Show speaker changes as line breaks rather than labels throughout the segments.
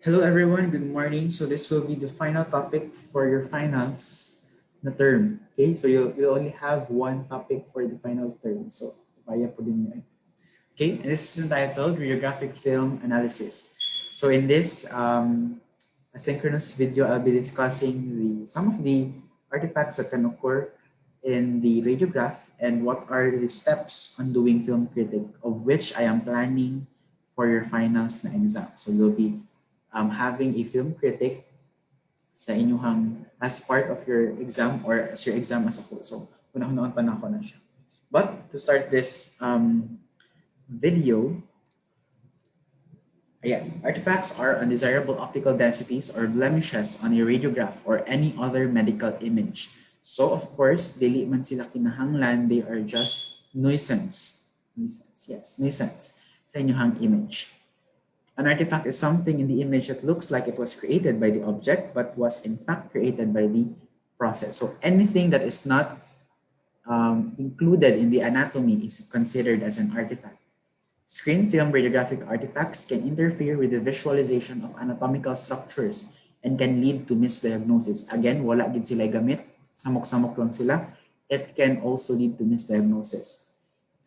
Hello everyone, good morning. So this will be the final topic for your finals na term. Okay, so you'll only have one topic for the final term. So kaya po din yun. Okay, and this is entitled Radiographic Film Analysis. So in this asynchronous video, I'll be discussing some of the artifacts that can occur in the radiograph and what are the steps on doing film critic, of which I am planning for your finals na exam. So you'll be having a film critic sa inyong as part of your exam or as your exam as a whole. So unahon-on pa na ako na siya. But to start this video, artifacts are undesirable optical densities or blemishes on a radiograph or any other medical image. So of course, dili man sila kinahanglan, they are just nuisance. Nuisance sa inyong image. An artifact is something in the image that looks like it was created by the object, but was in fact created by the process. So anything that is not included in the anatomy is considered as an artifact. Screen film radiographic artifacts can interfere with the visualization of anatomical structures and can lead to misdiagnosis. Again, wala gid sila gamit, samok-samok lang sila. It can also lead to misdiagnosis.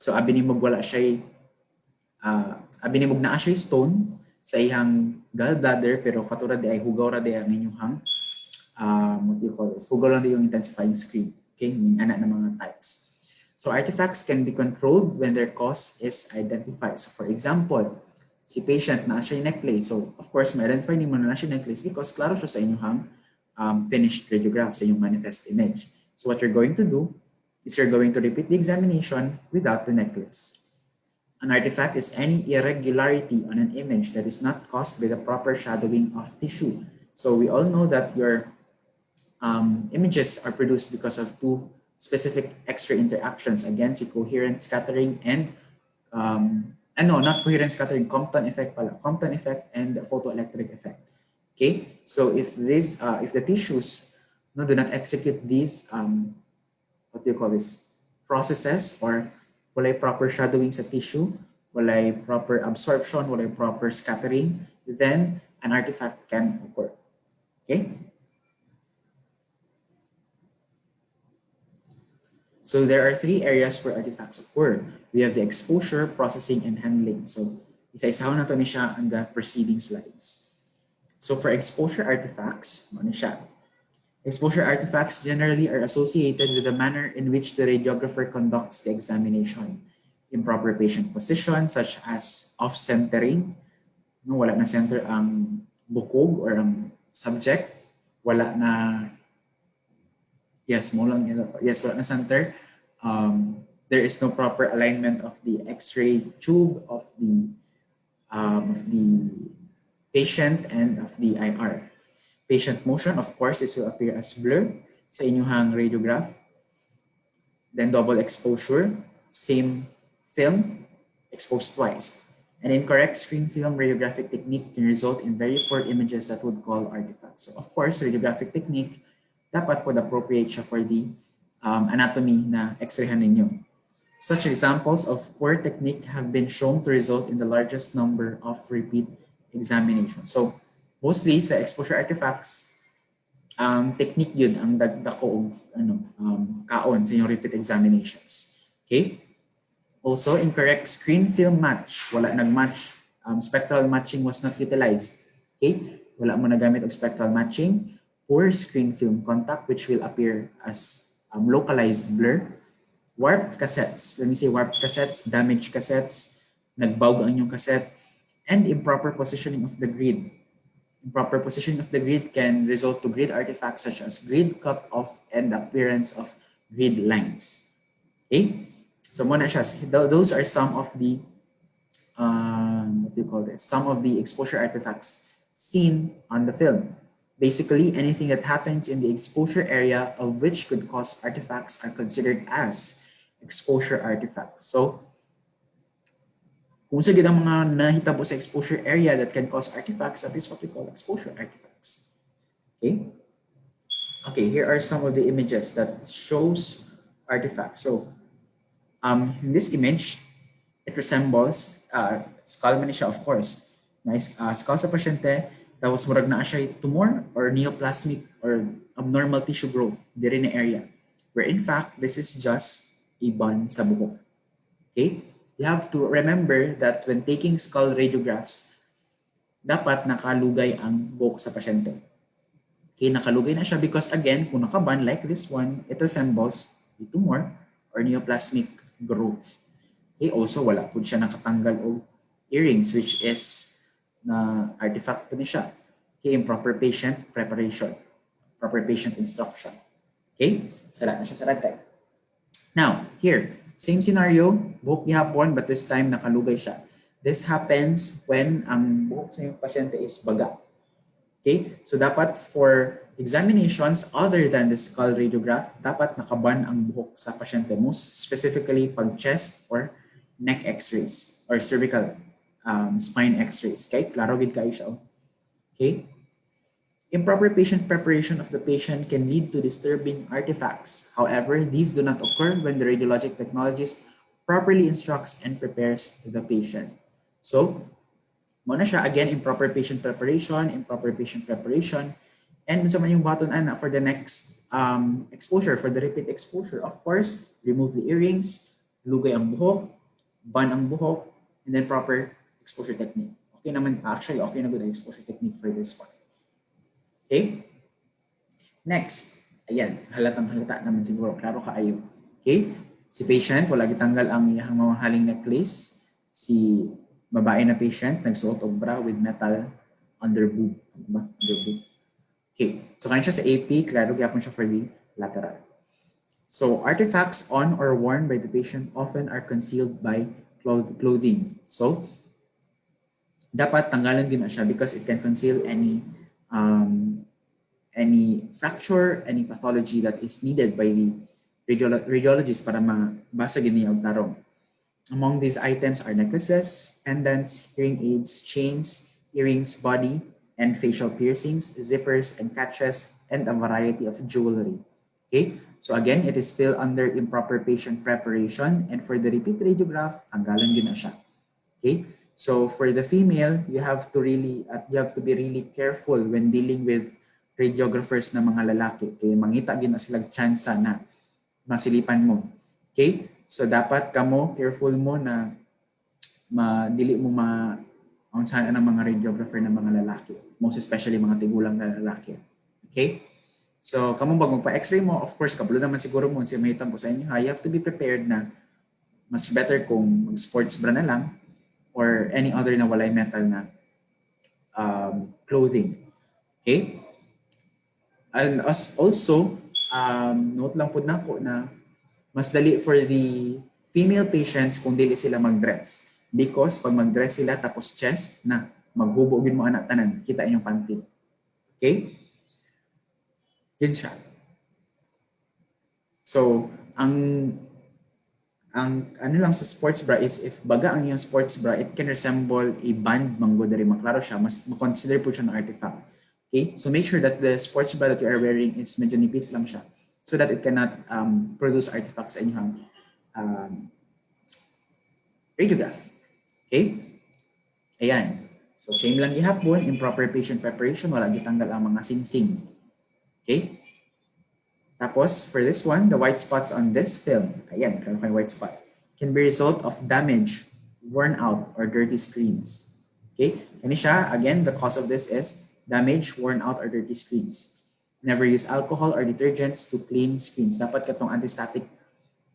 So abinimog wala siya abinimog na siya stone sa ihang gallbladder pero katura di ay hugaw ra di ang inyong what do you call this? Hugaw lang di yung intensifying screen. Okay, yung anak ng mga types. So artifacts can be controlled when their cause is identified. So for example, si patient na siya necklace. So of course, ma-identify ni mo na siya necklace because klaro siya sa inyong finished radiograph sa inyong manifest image. So what you're going to do is you're going to repeat the examination without the necklace. An artifact is any irregularity on an image that is not caused by the proper shadowing of tissue. So we all know that your images are produced because of two specific X-ray interactions. Again, si coherent scattering and no, not coherent scattering, Compton effect pala. Compton effect and the photoelectric effect. Okay, so if the tissues do not execute these what do you call this processes, or walay proper shadowing sa tissue, walay proper absorption, walay proper scattering, then an artifact can occur. Okay. So there are three areas where artifacts occur. We have the exposure, processing, and handling. So isa-isahan na to ni siya on the preceding slides. So for exposure artifacts, ano siya? Exposure artifacts generally are associated with the manner in which the radiographer conducts the examination. Improper patient position, such as off-centering, no, wala na center ang bukog or ang subject, wala na wala na center. There is no proper alignment of the X-ray tube of the patient and of the IR. Patient motion, of course, this will appear as blur sa inyong radiograph. Then double exposure, same film, exposed twice. An incorrect screen film radiographic technique can result in very poor images that would call artifacts. So of course, radiographic technique dapat po appropriate siya for the anatomy na x-rayhan ninyo. Such examples of poor technique have been shown to result in the largest number of repeat examinations. So mostly sa exposure artifacts, technique yun ang dagdako kaon sa inyong repeat examinations. Okay? Also, incorrect screen film match. Wala nag-match. Spectral matching was not utilized. Okay? Wala mo nagamit og spectral matching. Poor screen film contact, which will appear as localized blur. Warped cassettes. When we say warped cassettes, damaged cassettes, nagbawg ang inyong cassette, and improper positioning of the grid. Improper positioning of the grid can result to grid artifacts such as grid cut-off and appearance of grid lines. Okay? So muna siya. Those are some of the what do you call this? Some of the exposure artifacts seen on the film. Basically, anything that happens in the exposure area of which could cause artifacts are considered as exposure artifacts. So, kung sa gid ang mga nahitabo sa exposure area that can cause artifacts, that is what we call exposure artifacts. Okay? Okay, here are some of the images that shows artifacts. So, in this image, it resembles skull man siya, of course. Nice skull sa pasyente. Tapos murag na siya tumor or neoplasmic or abnormal tissue growth diri na area. Where in fact, this is just a bun sa buhok. Okay? You have to remember that when taking skull radiographs, dapat nakalugay ang buhok sa pasyente. Okay, nakalugay na siya because again, kung nakaban like this one, it resembles a tumor or neoplasmic growth. Okay, also wala po siya nakatanggal o earrings which is na artifact po niya. Okay, improper patient preparation, proper patient instruction. Okay, salat na siya sa red. Now, here, same scenario, buhok gihapon but this time nakalugay siya. This happens when ang buhok sa pasyente is baga. Okay, so dapat for examinations other than the skull radiograph, dapat nakaban ang buhok sa pasyente, most specifically pag chest or neck x-rays or cervical spine x-rays. Okay, klaro gid kayo siya. Okay, improper patient preparation of the patient can lead to disturbing artifacts. However, these do not occur when the radiologic technologist properly instructs and prepares the patient. So, muna siya, again, improper patient preparation, and sa man yung button ana for the next exposure, for the repeat exposure. Of course, remove the earrings, lugay ang buhok, ban ang buhok, and then proper exposure technique. Okay naman, actually, okay na good ang exposure technique for this one. Okay? Next, ayan, halatang halata naman siguro, klaro kaayo. Okay? Si patient, wala gitanggal ang iyang mamahaling necklace. Si babae na patient, nagsuot og bra with metal underboob. Diba? Underboob. Okay. So, kanina siya sa AP, klaro gyapon siya for the lateral. So, artifacts on or worn by the patient often are concealed by clothing. So, dapat tanggalan din na siya because it can conceal any fracture, any pathology that is needed by the radiologist para mabasa gini og tarong. Among these items are necklaces, pendants, hearing aids, chains, earrings, body and facial piercings, zippers and catches, and a variety of jewelry. Okay, so again, it is still under improper patient preparation, and for the repeat radiograph, tanggalan din na siya. Okay, so for the female, you have to be really careful when dealing with radiographers na mga lalaki. Okay, mangita gid na sila chance na masilipan mo. Okay, so dapat kamo careful mo na dili mo maunsahan ang mga radiographer na mga lalaki, most especially mga tigulang na lalaki. Okay? So kamo bag magpa-x-ray mo, of course, kabalo naman siguro mo sa mahitam po sa inyo, you have to be prepared na mas better kung mag-sports bra na lang or any other na walay metal na clothing. Okay? And also, note lang po na po na mas dali for the female patients kung dili sila mag-dress. Because pag mag-dress sila tapos chest na maghubogin mo anak tanan, kita inyong panty. Okay? Yun siya. So, ang ano lang sa sports bra is if baga ang iyong sports bra, it can resemble a band manggo dari maklaro siya, mas ma-consider po siya ng artifact. Okay? So make sure that the sports bra that you are wearing is medyo nipis lang siya so that it cannot produce artifacts sa inyong radiograph. Okay? Ayan. So same lang gihapon, improper patient preparation, wala gitanggal ang mga singsing. Okay? Tapos, for this one, the white spots on this film, ayan, meron kayong white spot, can be result of damage, worn out, or dirty screens. Okay? Kani siya, again, the cause of this is damage, worn out, or dirty screens. Never use alcohol or detergents to clean screens. Dapat katong anti-static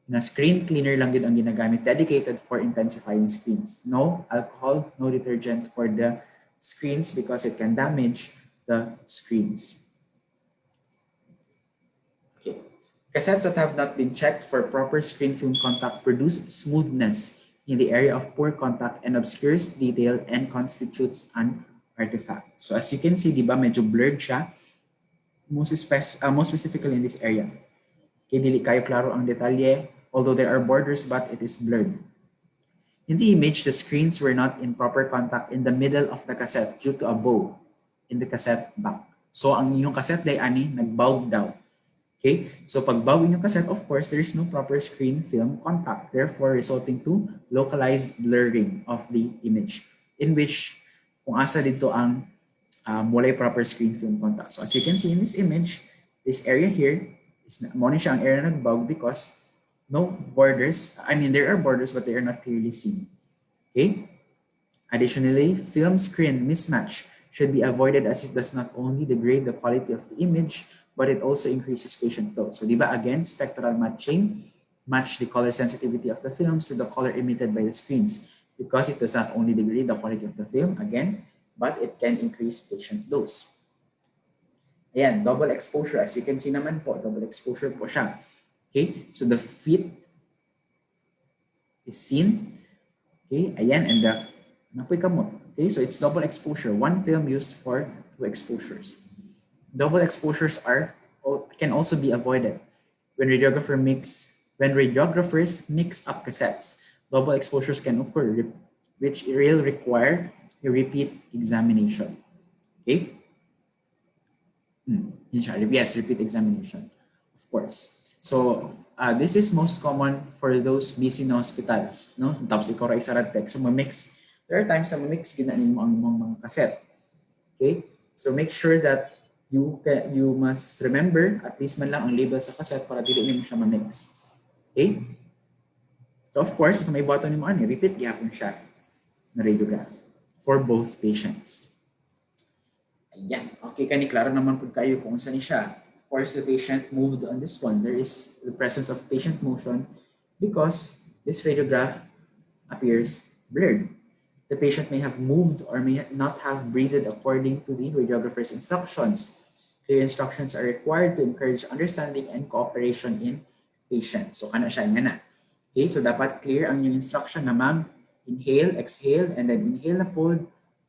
na screen cleaner lang din ang ginagamit, dedicated for intensifying screens. No alcohol, no detergent for the screens because it can damage the screens. Okay. Cassettes that have not been checked for proper screen film contact produce smoothness in the area of poor contact and obscures detail and constitutes an artifact. So as you can see, di ba, medyo blurred siya, most specifically in this area. Okay, dili kayo klaro ang detalye, although there are borders, but it is blurred. In the image, the screens were not in proper contact in the middle of the cassette due to a bow in the cassette back. So ang inyong cassette day ani nagbawg daw. Okay, so pag bawg yung cassette, of course, there is no proper screen film contact, therefore resulting to localized blurring of the image, in which kung asa dito ang walay proper screen film contact. So as you can see in this image, this area here is mo ni siya ang area nagbug because no borders. I mean, there are borders but they are not clearly seen. Okay. Additionally, film screen mismatch should be avoided as it does not only degrade the quality of the image, but it also increases patient load. So, di ba, again, spectral matching, match the color sensitivity of the films to the color emitted by the screens because it does not only degrade the quality of the film, again, but it can increase patient dose. Ayan, double exposure. As you can see naman po, double exposure po siya. Okay, so the fit is seen. Okay, ayan, and the napoy kamot. Okay, so it's double exposure. One film used for two exposures. Double exposures can also be avoided when radiographers mix up cassettes. Double exposures can occur, which will require a repeat examination. Okay. Yes, repeat examination, of course. So this is most common for those busy na hospitals, no? Tapos ikaw ra isa ra tech. So ma-mix. There are times na ma-mix ginanin mo ang mga cassette. Okay? So make sure that you must remember at least man lang ang label sa cassette para dili mo siya ma-mix. Okay? So of course, sa may button mo ani, repeat gyapon siya na radiograph for both patients. Ayan. Okay, kani klaro naman po kayo kung saan siya. Of course, the patient moved on this one. There is the presence of patient motion because this radiograph appears blurred. The patient may have moved or may not have breathed according to the radiographer's instructions. Clear instructions are required to encourage understanding and cooperation in patients. So, kana siya nga na. Okay, so dapat clear ang yung instruction na ma'am, inhale, exhale, and then inhale na po,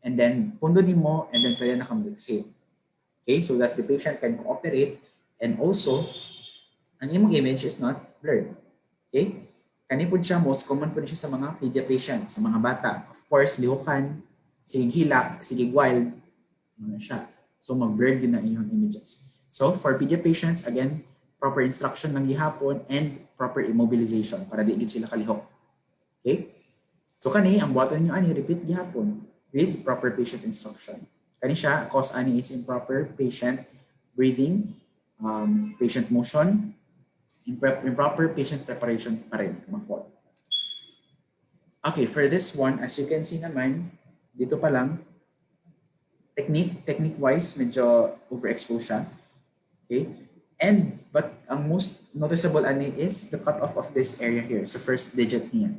and then pundo mo, and then pwede na kang exhale. Okay, so that the patient can cooperate, and also, ang imong image is not blurred. Okay, kani po siya, most common po siya sa mga pedia patients, sa mga bata. Of course, lihukan, sige hilak, sige wild, ano siya. So mag-blurred din na inyong images. So for pedia patients, again, proper instruction ng gihapon and proper immobilization para di sila kalihok. Okay, so kani, ang buhaton nyo ani, repeat gihapon with proper patient instruction. Kani siya, cause ani is improper patient breathing, patient motion, improper patient preparation pa rin, ma-fall. Okay, for this one, as you can see naman, dito pa lang, technique-wise, medyo overexposed siya. Okay, but ang most noticeable ani is the cutoff of this area here, so first digit niya.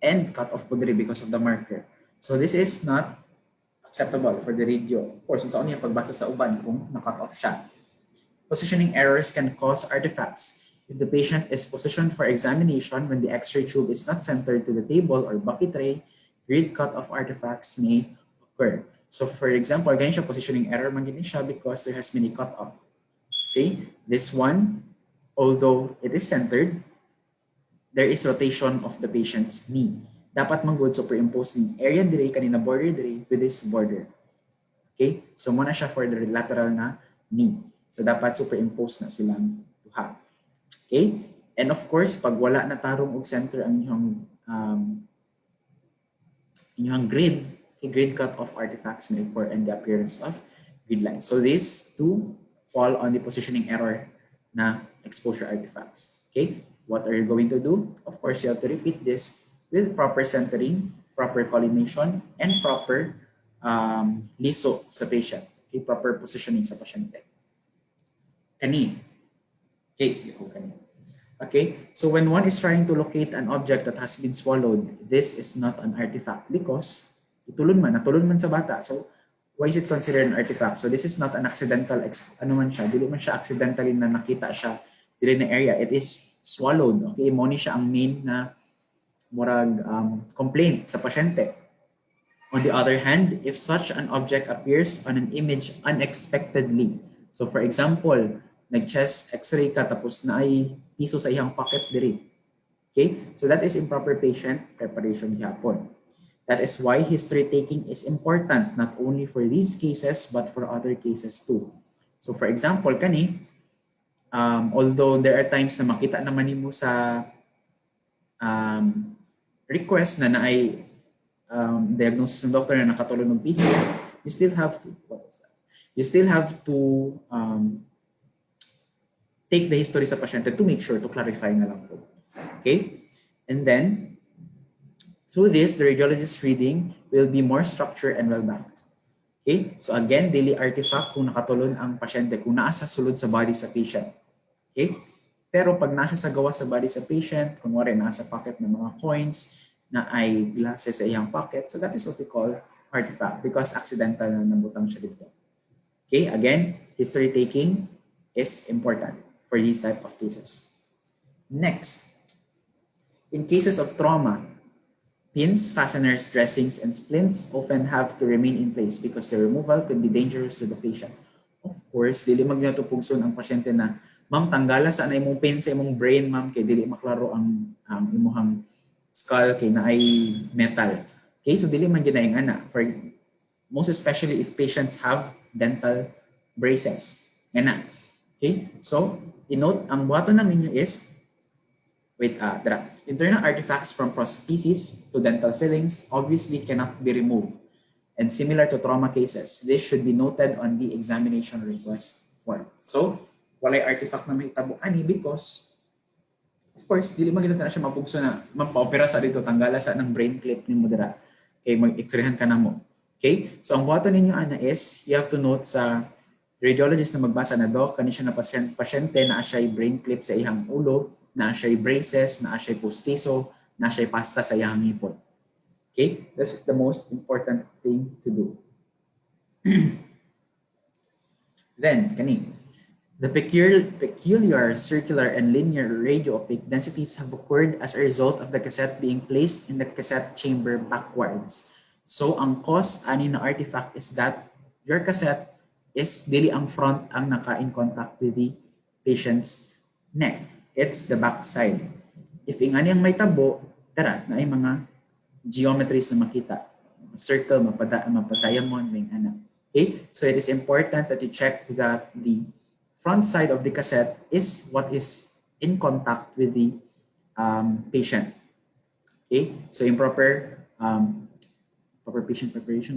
And cutoff po diri because of the marker. So this is not acceptable for the radio. Of course, unsa niya pagbasa sa uban kung na-cut off siya. Positioning errors can cause artifacts. If the patient is positioned for examination when the X-ray tube is not centered to the table or bucket tray, grid cut-off artifacts may occur. So for example, ganyan siya positioning error man gini siya because there has been a cut-off. Okay, this one, although it is centered, there is rotation of the patient's knee. Dapat man good superimpose ng area dire kanina border dire with this border. Okay? So muna siya for the lateral na knee. So dapat superimpose na silang duha. Okay? And of course, pag wala na tarong og center ang inyong grid, grid cut off artifacts may occur and the appearance of grid lines. So these two fall on the positioning error na exposure artifacts. Okay? What are you going to do? Of course, you have to repeat this with proper centering, proper collimation, and proper liso sa patient. Okay, proper positioning sa pasyente. Kani. Okay, sige ko kani. Okay, so when one is trying to locate an object that has been swallowed, this is not an artifact because natulon man sa bata. So why is it considered an artifact? So this is not an accidental, dili man siya accidentally na nakita siya dili na area. It is swallowed. Okay, mo ni siya ang main na murag complaint sa pasyente. On the other hand, if such an object appears on an image unexpectedly, so for example, nag-chest x-ray ka tapos na ay piso sa iyang pocket diri. Okay? So that is improper patient preparation gyapon. That is why history taking is important not only for these cases but for other cases too. So for example, kani, although there are times na makita naman nimo sa request na ay diagnosis ng doctor na nakatulong ng piso, you still have to, what is that? You still have to take the history sa pasyente to make sure to clarify na lang po. Okay? And then, through this, the radiologist's reading will be more structured and well-backed. Okay? So again, daily artifact kung nakatulon ang pasyente, kung naasa sulod sa body sa patient. Okay? Pero pag nasa sa gawa sa body sa patient, kunwari nasa pocket ng mga coins, na ay glasses sa iyang pocket, so that is what we call artifact because accidental na nabutang siya dito. Okay? Again, history taking is important for these type of cases. Next, in cases of trauma, pins, fasteners, dressings, and splints often have to remain in place because the removal could be dangerous to the patient. Of course, dili magnatupugson ang pasyente na, ma'am, tanggala sa na imong pin sa imong brain, ma'am, kay dili maklaro ang imuhang skull kay na ay metal. Okay, so dili man ginaing ana. For most especially if patients have dental braces. Ana. Okay, so i-note ang buhaton na ninyo is internal artifacts from prostheses to dental fillings obviously cannot be removed. And similar to trauma cases, this should be noted on the examination request form. So, walay artifact na mahitabo ani because of course, dili man gid na siya mapugso na mapaopera sa dito tanggala sa ng brain clip ni mo dira. Okay, mag-x-rayhan ka na mo. Okay? So ang buhaton ninyo ana is you have to note sa radiologist na magbasa na doc kani siya na pasyente na siya brain clip sa iyang ulo, na siya braces, na siya postiso, na siya pasta sa iyang ngipon. Okay? This is the most important thing to do. Then, kani, the peculiar circular and linear radio-opaque densities have occurred as a result of the cassette being placed in the cassette chamber backwards. So, ang cause ani na artifact is that your cassette is dili ang front ang naka-in contact with the patient's neck. It's the back side. If ingani ang may tabo, tara, na ay mga geometries na makita. Circle, mapatayamon, may ana. Okay? So, it is important that you check that the front side of the cassette is what is in contact with the patient. Okay, so improper patient preparation,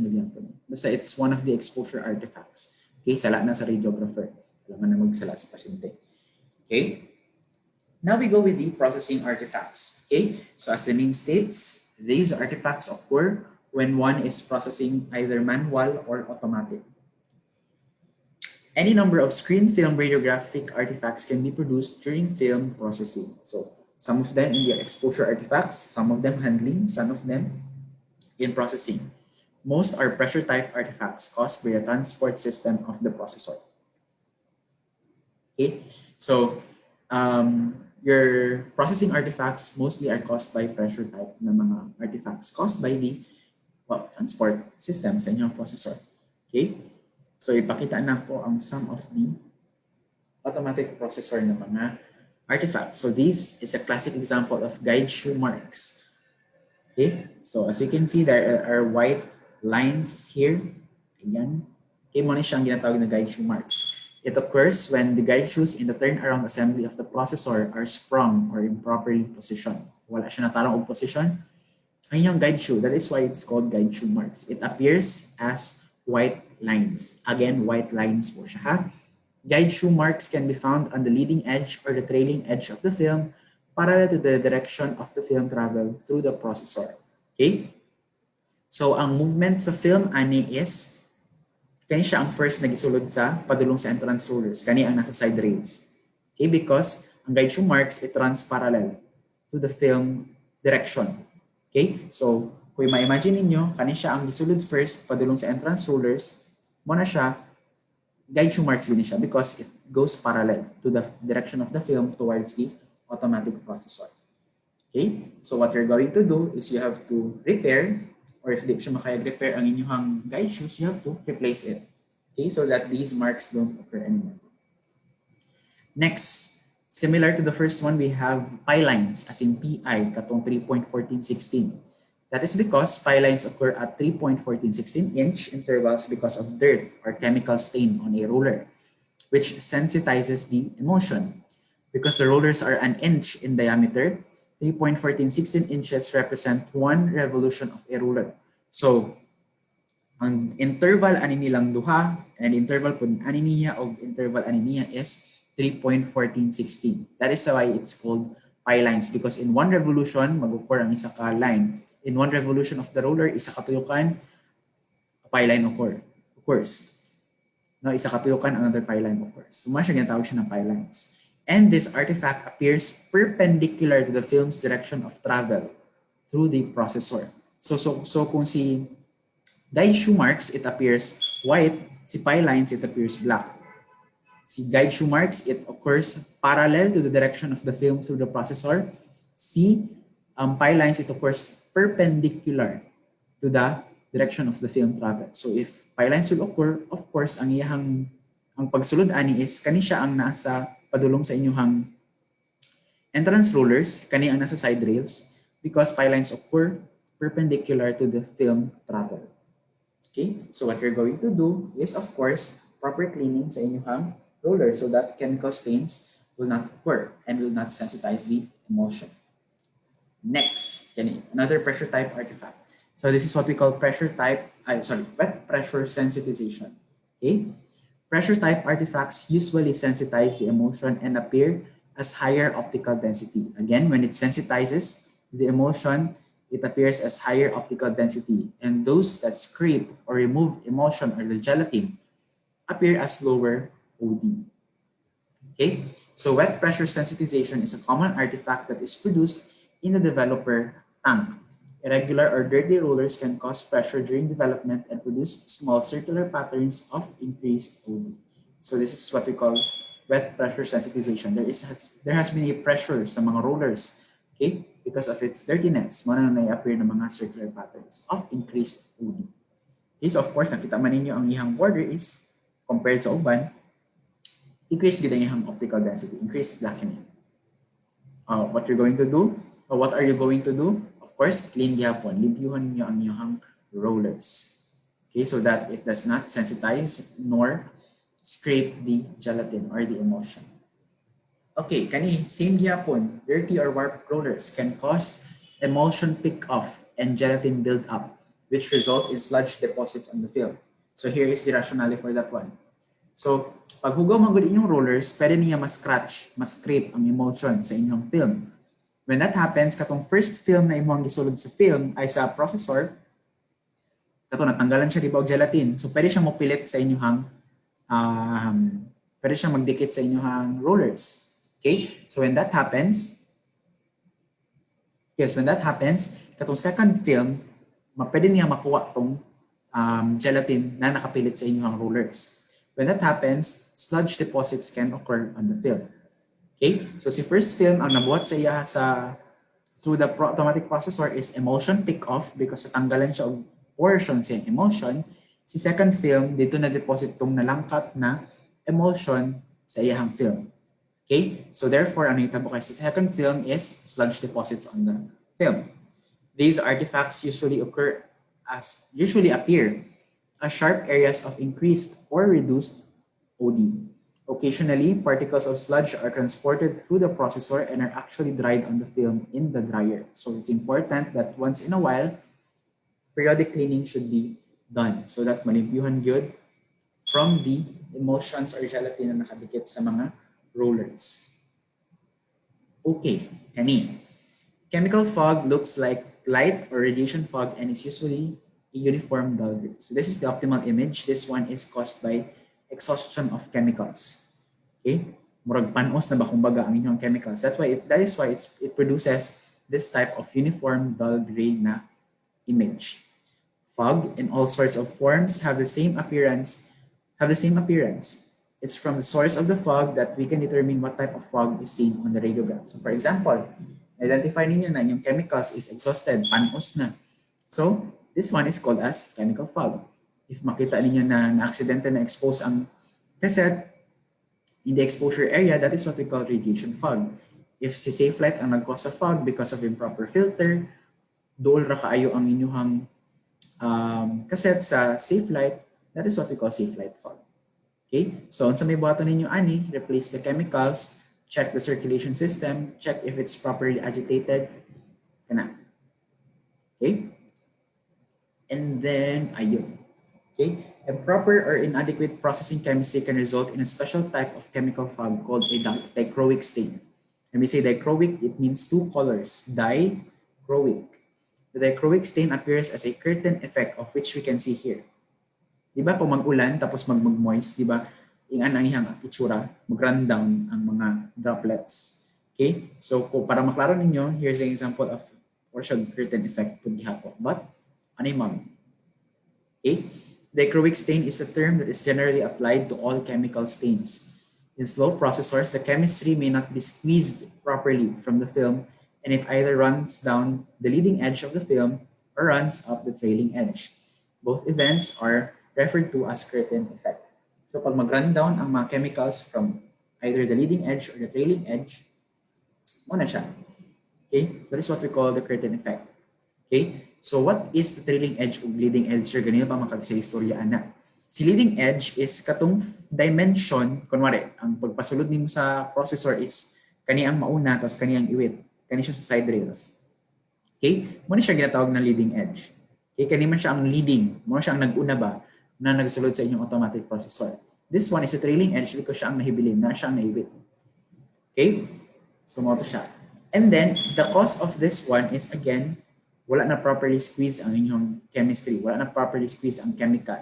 basta it's one of the exposure artifacts. Okay, sala na sa radiographer. Alam na magsala sa pasyente. Okay, now we go with the processing artifacts. Okay, so as the name states, these artifacts occur when one is processing either manual or automatic. Any number of screen film radiographic artifacts can be produced during film processing. So some of them in the exposure artifacts, some of them handling, some of them in processing. Most are pressure type artifacts caused by the transport system of the processor. Okay, so your processing artifacts mostly are caused by pressure type na mga artifacts caused by the transport system sa inyong processor. Okay. So ipakita na po ang some of the automatic processor na mga artifacts. So this is a classic example of guide shoe marks. Okay, so as you can see, there are white lines here. Ayan. Okay, muna siyang ginatawag na guide shoe marks. It occurs when the guide shoes in the turnaround assembly of the processor are sprung or improperly positioned. So wala siya natarang og position. Ayun yung guide shoe. That is why it's called guide shoe marks. It appears as white lines. Again, white lines po siya, ha? Guide shoe marks can be found on the leading edge or the trailing edge of the film parallel to the direction of the film travel through the processor. Okay? So, ang movement sa film ani is kani siya ang first na gisulod sa padulong sa entrance rollers. Kani ang nasa side rails. Okay? Because ang guide shoe marks, it runs parallel to the film direction. Okay? So, kung ma-imagine ninyo, kani siya ang gisulod first padulong sa entrance rollers, muna siya, guide shoe marks din siya because it goes parallel to the direction of the film towards the automatic processor. Okay? So what you're going to do is you have to repair, or if di siya makayag repair ang inyong guide shoes, you have to replace it. Okay? So that these marks don't occur anymore. Next, similar to the first one, we have pi lines, as in PI, katong 3.1416. That is because pi lines occur at 3.1416 inch intervals because of dirt or chemical stain on a roller, which sensitizes the emulsion. Because the rollers are an inch in diameter, 3.1416 inches represent one revolution of a roller. So, Ang interval ani nilang duha, and interval po ani niya o interval ani niya is 3.1416. That is why it's called pi lines, because in one revolution mag-occur ang isa ka line. In one revolution of the roller, isa ka tuyukan, a pi line occurs. No, isa ka tuyukan, another pi line occurs. So siya ginatawag siya ng pi lines. And this artifact appears perpendicular to the film's direction of travel through the processor. So kung si guide shoe marks, it appears white. Si pi lines, it appears black. Si guide shoe marks, it occurs parallel to the direction of the film through the processor. Si pi lines, it occurs perpendicular to the direction of the film travel. So if pi lines will occur, of course, ang pagsulod ani is kani siya ang nasa padulong sa inyong entrance rollers, kani ang nasa side rails, because pi lines occur perpendicular to the film travel. Okay, so what you're going to do is, of course, proper cleaning sa inyong roller so that chemical stains will not occur and will not sensitize the emulsion. Next, another pressure type artifact. So this is what we call wet pressure sensitization. Okay, pressure type artifacts usually sensitize the emulsion and appear as higher optical density. Again, when it sensitizes the emulsion, it appears as higher optical density, and those that scrape or remove emulsion or the gelatin appear as lower OD. Okay, so wet pressure sensitization is a common artifact that is produced in the developer tank. Irregular or dirty rollers can cause pressure during development and produce small circular patterns of increased OD. So this is what we call wet pressure sensitization. There has been a pressure sa mga rollers, okay, because of its dirtiness. Mo na appear ng mga circular patterns of increased OD. Okay, so of course, nakita man ninyo ang ihang border is compared sa uban, increased gid ang ihang optical density, increased blackening. What are you going to do? Of course, clean gyapon, limpyuhan niyo ang iyong rollers. Okay, so that it does not sensitize nor scrape the gelatin or the emulsion. Okay, same gyapon, dirty or warped rollers can cause emulsion pick-off and gelatin build-up, which result in sludge deposits on the film. So here is the rationale for that one. So, pag hugaw man gud inyong rollers, pwede niya mas-scrape ang emulsion sa inyong film. When that happens, katong first film na imong gisulod sa film ay sa processor, natanggalan siya og gelatin. So pwede siyang mopilit sa inyong pwede siyang magdikit sa inyong rollers. Okay? So when that happens, katong second film, pwede niya makuha tong gelatin na nakapilit sa inyong rollers. When that happens, sludge deposits can occur on the film. Okay, so si first film ang nabuhat sa iya through the automatic processor is emulsion pick-off because natanggalan siya og portion sa emulsion. Si second film, dito na deposit tong nalangkat na emulsion sa iyang film. Okay, so therefore, ang hitabo kay sa second film is sludge deposits on the film. These artifacts usually appear as sharp areas of increased or reduced OD. Occasionally, particles of sludge are transported through the processor and are actually dried on the film in the dryer. So it's important that once in a while, periodic cleaning should be done so that malimpyuhan gyud from the emulsions or gelatin na nakadikit sa mga rollers. Okay, chemical fog looks like light or radiation fog and is usually a uniform dull gray. So this is the optimal image. This one is caused by exhaustion of chemicals. Okay? Murag panos na ba kumbaga ang inyong chemicals. That is why it produces this type of uniform dull gray na image. Fog in all sorts of forms have the same appearance. It's from the source of the fog that we can determine what type of fog is seen on the radiograph. So for example, identify ninyo na yung chemicals is exhausted, panos na. So this one is called as chemical fog. If makita ninyo na na-accidente na expose ang cassette in the exposure area, that is what we call radiation fog. If si safe light ang nag-cause sa fog because of improper filter, duol ra kaayo ang inyong cassette sa safe light, that is what we call safe light fog. Okay? So, sa may buhaton ninyo ani, replace the chemicals, check the circulation system, check if it's properly agitated. Kana. Okay? And then, ayun. Okay? Improper or inadequate processing chemistry can result in a special type of chemical fog called a dichroic stain. When we say dichroic, it means two colors, dichroic. The dichroic stain appears as a curtain effect of which we can see here. Di ba pag mag-ulan tapos mag-moist, di ba? Ingan ang ihang itsura, mag-run down ang mga droplets. Okay? So para maklaro ninyo, here's an example of portion curtain effect pud gihapon. But ano yung okay? Dichroic stain is a term that is generally applied to all chemical stains. In slow processors, the chemistry may not be squeezed properly from the film, and it either runs down the leading edge of the film or runs up the trailing edge. Both events are referred to as curtain effect. So pag mag-run down ang mga chemicals from either the leading edge or the trailing edge, muna siya. Okay? That is what we call the curtain effect. Okay? So what is the trailing edge o leading edge? Sir, ganito pa makag sa istorya, ana. Si leading edge is katong dimension, kunwari, ang pagpasulod nimo sa processor is kani ang mauna tapos kani ang iwit. Kani siya sa side rails. Okay? Muna siya ginatawag na leading edge. Okay? Kani man siya ang leading. Muna siya ang nag-una ba na nagsulod sa inyong automatic processor. This one is a trailing edge because siya ang nahibilin, na siya ang naiwit. Okay? So, mo to siya. And then, the cause of this one is again, wala na properly squeeze ang inyong chemistry. Wala na properly squeeze ang chemical.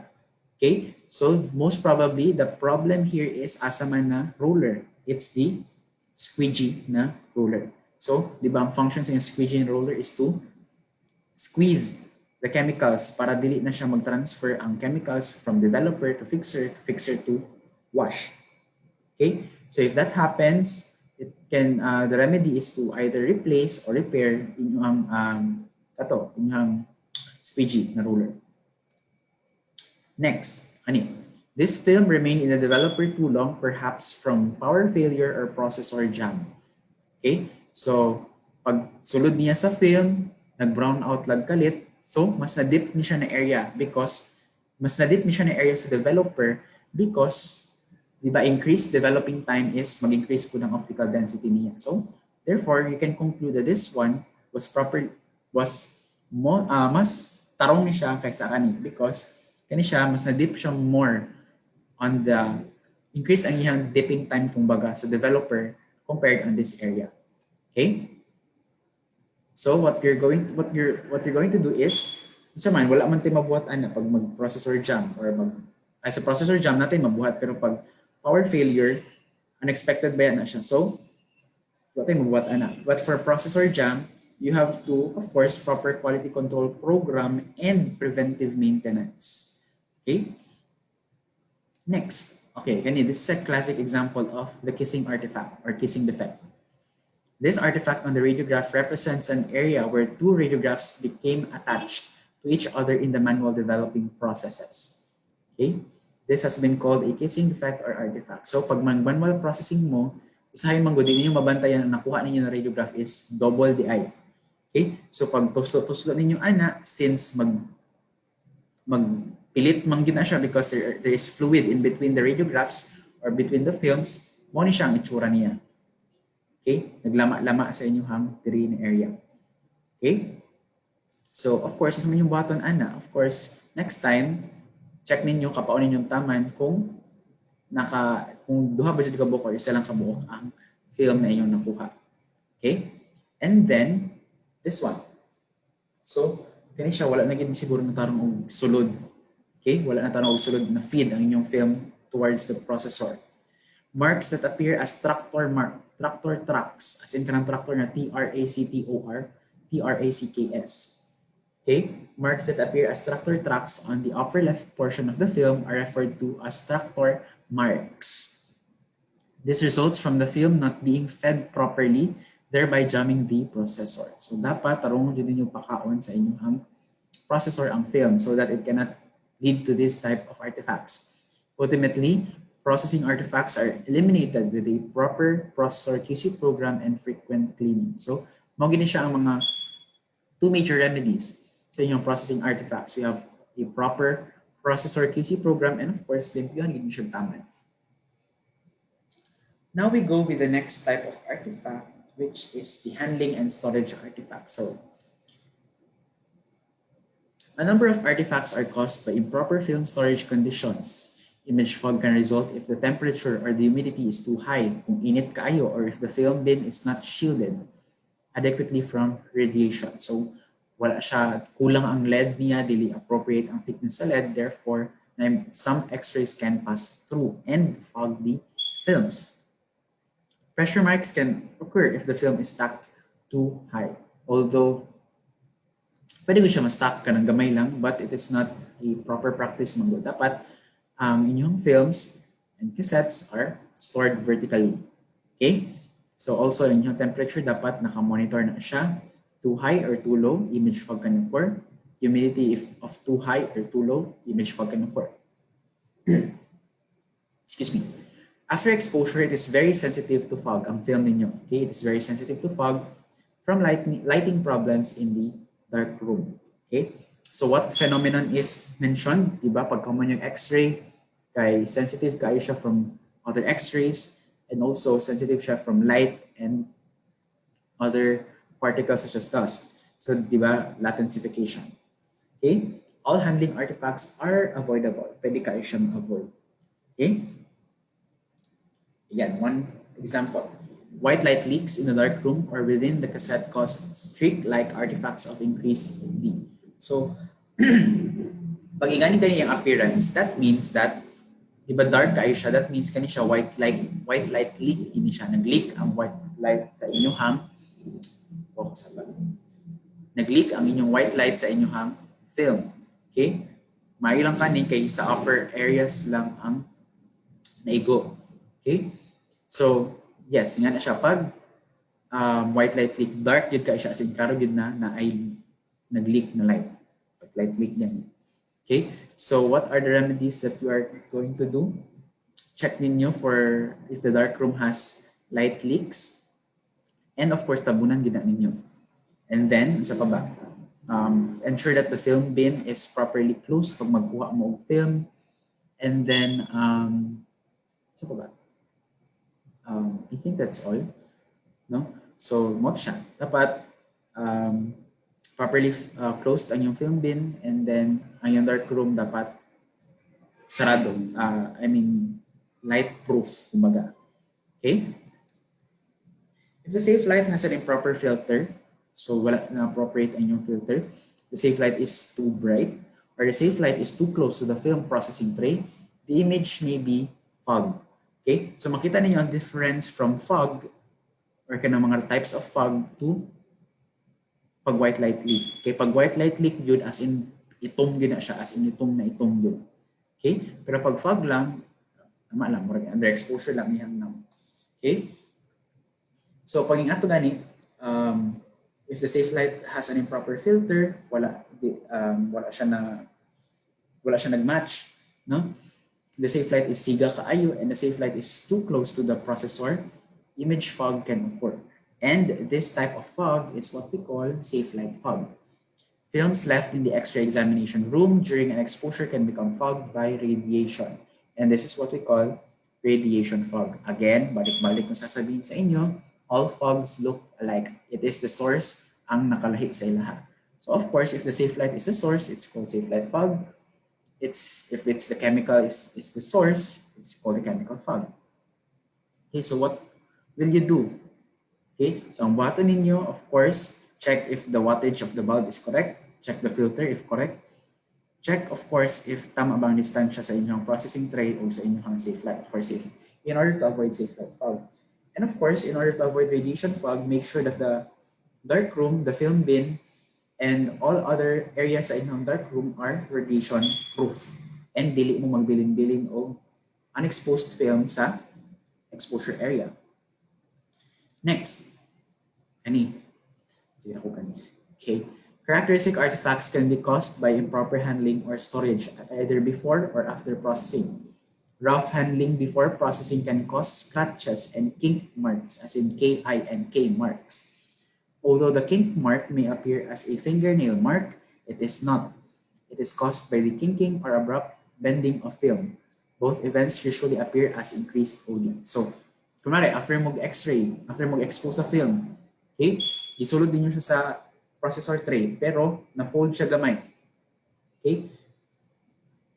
Okay? So, most probably, the problem here is asa man na roller. It's the squeegee na roller. So, di ba ang function sa yung squeegee roller is to squeeze the chemicals para dili na siya mag-transfer ang chemicals from developer to fixer to wash. Okay? So, if that happens, it can the remedy is to either replace or repair inyong inyong squeegee na roller. Next, ani, this film remained in the developer too long, perhaps from power failure or processor jam. Okay? So, pag sulod niya sa film, nag-brown out lag kalit, so mas na-dip niya siya na area sa developer because di ba increased developing time is mag-increase po ng optical density niya. So, therefore, you can conclude that this one was mas tarong ni siya kaysa kani because kani siya mas na-dip siya more on the increase ang iyang dipping time kumbaga sa developer compared on this area. Okay? So what you're going to do is wala man tayo mabuhat pag mag-processor jam or sa processor jam natin mabuhat pero pag power failure unexpected ba yan na siya. So wala tayo mabuhat But for processor jam, you have to of course proper quality control program and preventive maintenance. Okay? Next. Okay, this is a classic example of the kissing artifact or kissing defect. This artifact on the radiograph represents an area where two radiographs became attached to each other in the manual developing processes. Okay? This has been called a kissing defect or artifact. So pag manual processing mo, usahay man gud ninyo mabantayan na nakuha ninyo na radiograph is double the eye. Okay? So pag tuslo ninyo since magpilit man gina siya because there is fluid in between the radiographs or between the films, mo ni siya ang itsura niya. Okay? Naglama-lama sa inyong diri na area. Okay? So, of course, sa inyong button, of course, next time, check ninyo, kapaon ninyong taman kung duha ba dito kabuok or isa lang kabuok ang film na inyong nakuha. Okay? And then, this one. So, kani siya, wala na gid siguro natarong og sulod. Okay? Wala na tarong og sulod na feed ang inyong film towards the processor. Marks that appear as tractor tracks, as in kanang tractor na TRACTOR, TRACKS. Okay? Marks that appear as tractor tracks on the upper left portion of the film are referred to as tractor marks. This results from the film not being fed properly, thereby jamming the processor. So dapat tarong din niyo pakaon sa inyong processor ang film so that it cannot lead to this type of artifacts. Ultimately, processing artifacts are eliminated with a proper processor QC program and frequent cleaning. So, mo gini siya ang mga two major remedies sa inyong processing artifacts. We have a proper processor QC program and of course, limpihan gini siya taman. Now we go with the next type of artifact, which is the handling and storage artifact. So, A number of artifacts are caused by improper film storage conditions. Image fog can result if the temperature or the humidity is too high, kung init kaayo, or if the film bin is not shielded adequately from radiation. So, wala siya, kulang ang LED niya, dili appropriate ang thickness sa LED, therefore, some X-rays can pass through and fog the films. Pressure marks can occur if the film is stacked too high. Although, pwede ko siya ma-stack ka ng gamay lang, but it is not a proper practice manggo. Dapat inyong films and cassettes are stored vertically. Okay? So also inyong temperature dapat naka-monitor na siya. Too high or too low, image fog can occur. Humidity if of too high or too low, image fog can occur. Excuse me. After exposure, it is very sensitive to fog ang film ninyo. Okay? It is very sensitive to fog from lighting problems in the dark room. Okay? So what phenomenon is mentioned? Diba? Pag common yung X-ray, kay sensitive kayo siya from other X-rays, and also sensitive siya from light and other particles such as dust. So, diba? Latensification. Okay? All handling artifacts are avoidable. Pwede kayo siyang avoid. Okay? Again, one example. White light leaks in the dark room or within the cassette cause streak-like artifacts of increased AD. So, pag igani yung appearance, that means that, diba dark kayo siya, that means kani siya white light leak, gini siya, nag-leak ang white light sa inyong hang. Nag-leak ang inyong white light sa inyong hang film. Okay? Mailang kani kay sa upper areas lang ang naigo. Okay? So, yes, nga na siya. Pag white light leak, dark yun ka siya, as in karo yun na ay nag-leak na light. White light leak yan. Okay? So, what are the remedies that you are going to do? Check ninyo for if the dark room has light leaks. And of course, tabunan gina ninyo. And then, isa pa ba? Ensure that the film bin is properly closed pag magkuha mo ng film. And then, isa pa ba? I think that's all. No? So, mo siya. Dapat properly closed ang yung film bin, and then ang yung dark room dapat sarado. Light proof, kumbaga. Okay? If the safe light has an improper filter, so wala na appropriate ang yung filter, the safe light is too bright, or the safe light is too close to the film processing tray, the image may be fogged. Okay? So makita niyo ang difference from fog or kanang mga types of fog to pag white light leak. Okay? Pag white light leak yun as in itom gina siya, as in itom na itom yun. Okay? Pero pag fog lang, tama lang, under exposure lang niyang nam. Okay? So pag ato gani, if the safe light has an improper filter, wala siya nag-match, no? The safe light is siga kaayo and the safe light is too close to the processor, image fog can occur. And this type of fog is what we call safe light fog. Films left in the X-ray examination room during an exposure can become fogged by radiation. And this is what we call radiation fog. Again, balik-balik kung sasabihin sa inyo, all fogs look alike. It is the source ang nakalahi sa ilaha. So of course, if the safe light is the source, it's called safe light fog. If it's the chemical, it's the source, it's called the chemical fog. Okay, so what will you do? Okay, so ang buhaton ninyo, of course, check if the wattage of the bulb is correct. Check the filter if correct. Check, of course, if tama bang distansya sa inyong processing tray o sa inyong safe light for safe, in order to avoid safe light fog. And of course, in order to avoid radiation fog, make sure that the dark room, the film bin, and all other areas sa inyong dark room are radiation proof. And dili mo magbilin-bilin o unexposed film sa exposure area. Next. Okay. Characteristic artifacts can be caused by improper handling or storage either before or after processing. Rough handling before processing can cause scratches and kink marks, as in KI and K marks. Although the kink mark may appear as a fingernail mark, it is not. It is caused by the kinking or abrupt bending of film. Both events usually appear as increased OD. So, kunwari, after mag-X-ray, after mag-expose sa film, okay, isulod din nyo siya sa processor tray, pero na-fold siya gamay. Okay?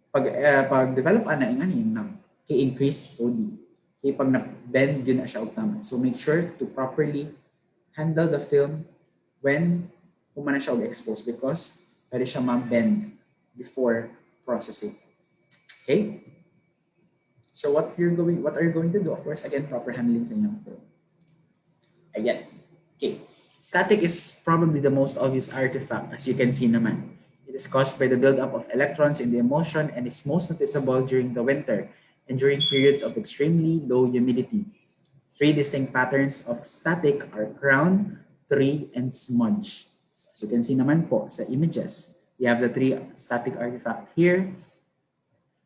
Pag develop ana ing ani ng kay increased OD. Okay, pag na-bend yun na siya og tama. So make sure to properly handle the film when humana siya og exposed because pwede siya ma-bend before processing. Okay? So what are you going to do? Of course, again, proper handling sa inyong film. Again. Okay. Static is probably the most obvious artifact, as you can see naman. It is caused by the buildup of electrons in the emulsion and is most noticeable during the winter and during periods of extremely low humidity. Three distinct patterns of static are crown, tree, and smudge. So as you can see naman po sa images, we have the three static artifact here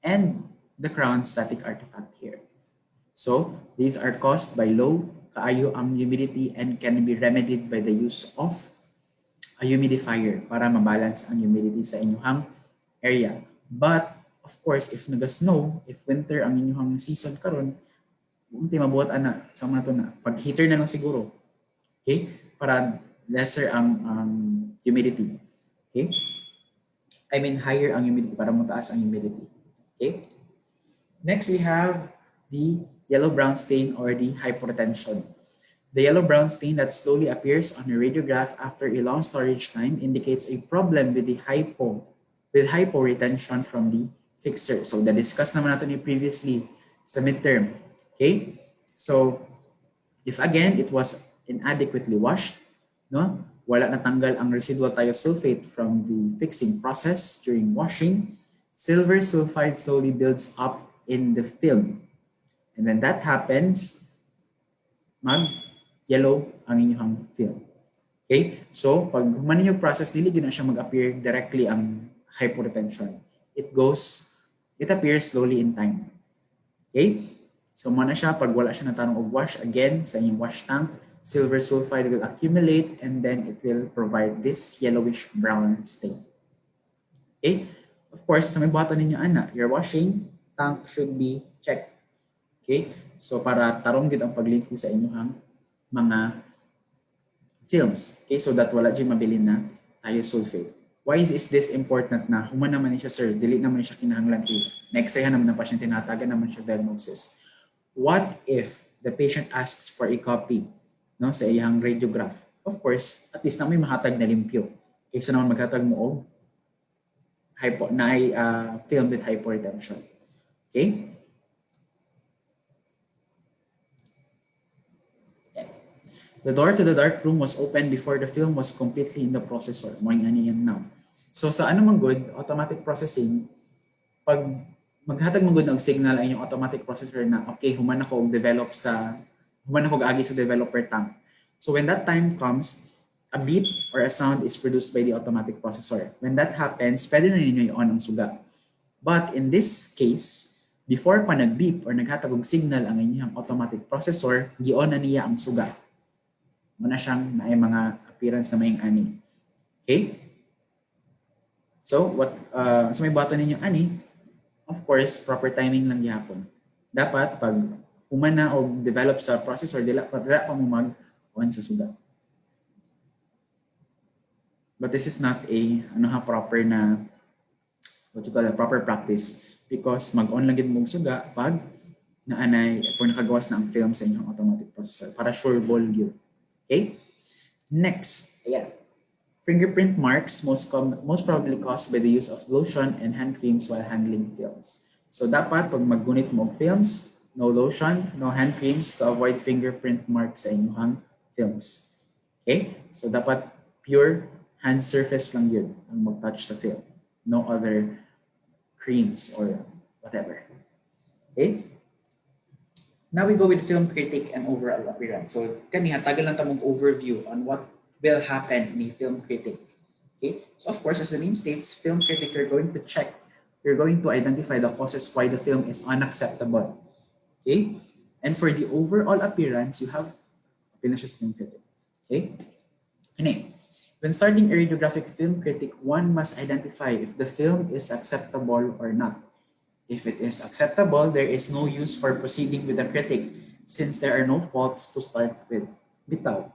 and the crown static artifact here. So these are caused by low kaayo ang humidity and can be remedied by the use of a humidifier para mabalance ang humidity sa inyong area. But of course, if nag-snow, if winter ang inyong season karon, unti mabuhat ana sa mga to na pag heater na lang siguro. Okay? Para lesser ang humidity. Okay? I mean higher ang humidity para mataas ang humidity. Okay? Next we have the yellow-brown stain or the hyporetention. The yellow-brown stain that slowly appears on a radiograph after a long storage time indicates a problem with the hyporetention from the fixer. So, na-discuss naman natin previously sa midterm. Okay? So, if again, it was inadequately washed, no? Wala natanggal ang residual thiosulfate from the fixing process during washing, silver sulfide slowly builds up in the film. And when that happens, mag-yellow ang inyong film. Okay? So, pag humanin yung process, dili na siya mag-appear directly ang hyporetention. It appears slowly in time. Okay? So, muna siya, pag wala siya natanong og wash, again, sa inyong wash tank, silver sulfide will accumulate and then it will provide this yellowish brown stain. Okay? Of course, sa may buhatan ninyo, ana, your washing tank should be checked. Okay? So para tarong gid ang paglimpyo sa inyong mga films. Okay? So that wala dyan mabilin na thiosulfate. Why is this important na human naman siya, sir? Dili naman siya kinahanglan na-exayan naman ng pasyente, tinatagan naman siya diagnosis. What if the patient asks for a copy, no, sa iyang radiograph? Of course, at least na may mahatag na limpyo. Kaysa naman maghatag mo film with hyporetention. Okay? The door to the dark room was opened before the film was completely in the processor. Moing ani yan now. So sa anumang good, automatic processing, pag maghatag mong good ng signal ay yung automatic processor na okay, human ako agi sa developer tank. So when that time comes, a beep or a sound is produced by the automatic processor. When that happens, pwede na ninyo i-on ang suga. But in this case, before pa nag-beep or naghatag og signal ang inyong automatic processor, gi-on na niya ang suga. Muna siyang may mga appearance na maying ani. Okay? So, so may button ninyo ani, of course, proper timing lang gihapon. Dapat, pag humana o develop sa processor, dila pa mo mag-on sa suga. But this is not proper na, proper practice. Because mag-on lang gid mong suga pag nakagawas na ang film sa inyong automatic processor para sure ball yun. Okay? Next, ayan. Fingerprint marks most probably caused by the use of lotion and hand creams while handling films. So dapat pag maggunit mo og films, no lotion, no hand creams to avoid fingerprint marks sa inyong films. Okay? So dapat pure hand surface lang yun ang mag-touch sa film. No other creams or whatever. Okay? Now we go with film critic and overall appearance. So kaniha, tagal lang tamong overview on what will happen in a film critic. Okay? So of course, as the name states, film critic, you're going to identify the causes why the film is unacceptable. Okay? And for the overall appearance, you have Pinash's film critic. Okay? When starting a radiographic film critic, one must identify if the film is acceptable or not. If it is acceptable, there is no use for proceeding with the critic since there are no faults to start with. Bitaw.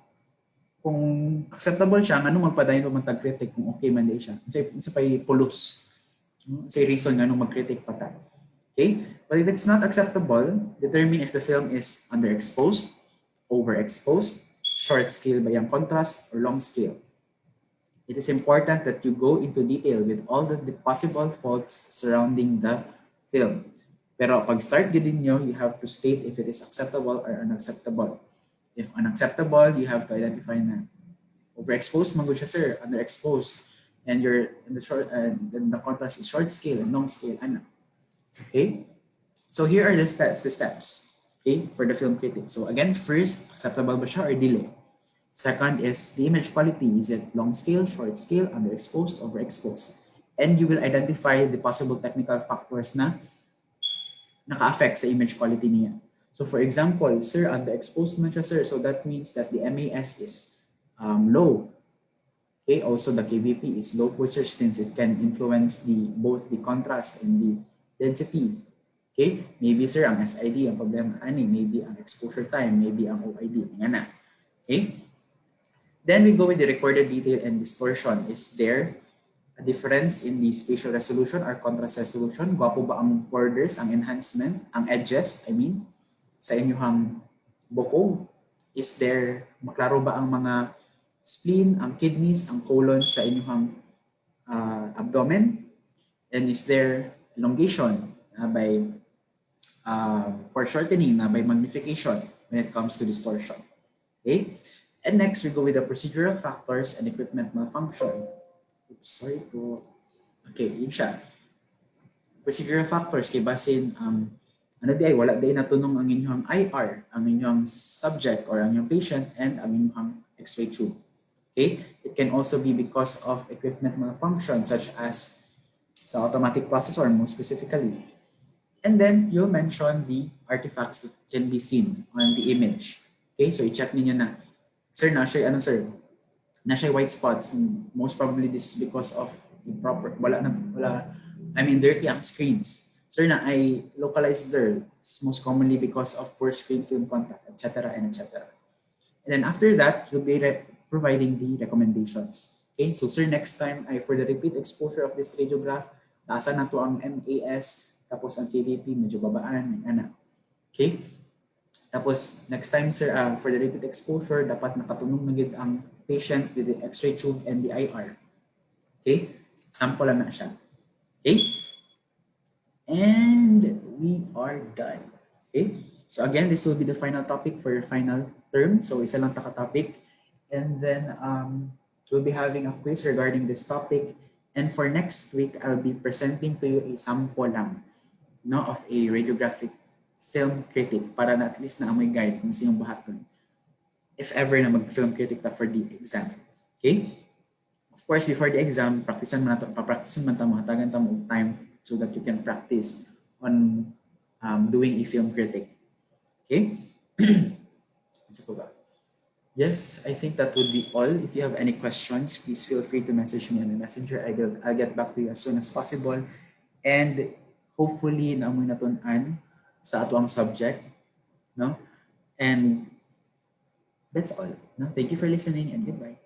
Kung acceptable siya, ano magpadayon mo magtag-critic kung okay man din siya. Isa pa'y pulos. Say reason nga nung mag-critic pa ta. Okay? But if it's not acceptable, determine if the film is underexposed, overexposed, short scale ba yung contrast, or long scale. It is important that you go into detail with all the possible faults surrounding the film. Pero pag start din nyo, you have to state if it is acceptable or unacceptable. If unacceptable, you have to identify na overexposed man siya, sir, underexposed, and you're in the short, then the contrast is short scale and long scale. Ano? Okay? So here are the steps, okay, for the film critic. So again, first, acceptable ba siya or dili? Second is the image quality. Is it long scale, short scale, underexposed, overexposed? And you will identify the possible technical factors na naka-affect sa image quality niya. So for example, sir, underexposed man siya, sir. So that means that the MAS is low. Okay, also the KVP is low po, sir, since it can influence both the contrast and the density. Okay, maybe sir, ang SID ang problema ani, maybe ang exposure time, maybe ang OID, nga na. Okay? Then we go with the recorded detail and distortion. Is there a difference in the spatial resolution or contrast resolution? Gwapo ba ang borders, ang enhancement, ang edges, I mean, sa inyong buko? Is there, maklaro ba ang mga spleen, ang kidneys, ang colon sa inyong abdomen? And is there elongation by foreshortening na by magnification when it comes to distortion? Okay? And next, we go with the procedural factors and equipment malfunction. Oops, sorry po. Okay, yun siya. Procedural factors, kay basin, ano di ay, wala di natunong ang inyong IR, ang inyong subject or ang inyong patient, and ang inyong X-ray tube. Okay? It can also be because of equipment malfunction, such as sa automatic processor, more specifically. And then, you'll mention the artifacts that can be seen on the image. Okay, so i-check ninyo na, sir, nasa white spots. Most probably this is because of improper, dirty ang screens. Sir, na ay localized blur. It's most commonly because of poor screen film contact, etc. and etc. And then after that, you'll be providing the recommendations. Okay, so sir, next time ay for the repeat exposure of this radiograph, nasa na to ang MAS, tapos ang KVP medyo babaan, okay? Tapos next time sir, for the repeat exposure, dapat nakatunog na gid ang patient with the X-ray tube and the IR. Okay? Sample lang na siya. Okay? And we are done. Okay? So again, this will be the final topic for your final term. So isa lang topic. And then we'll be having a quiz regarding this topic. And for next week, I'll be presenting to you a sample lang, no, of a radiographic film critic para na at least na amoy guide kung sinong bahaton if ever na mag-film critic ta for the exam. Okay? Of course, before the exam, practicean man nato, papracticean man ta, mahatagan ta mo time so that you can practice on doing a film critic. Okay? Yes, I think that would be all. If you have any questions, please feel free to message me on the messenger. I'll get back to you as soon as possible. And hopefully, naamoy natunan sa ato ang subject. No? And that's all. No? Thank you for listening and goodbye.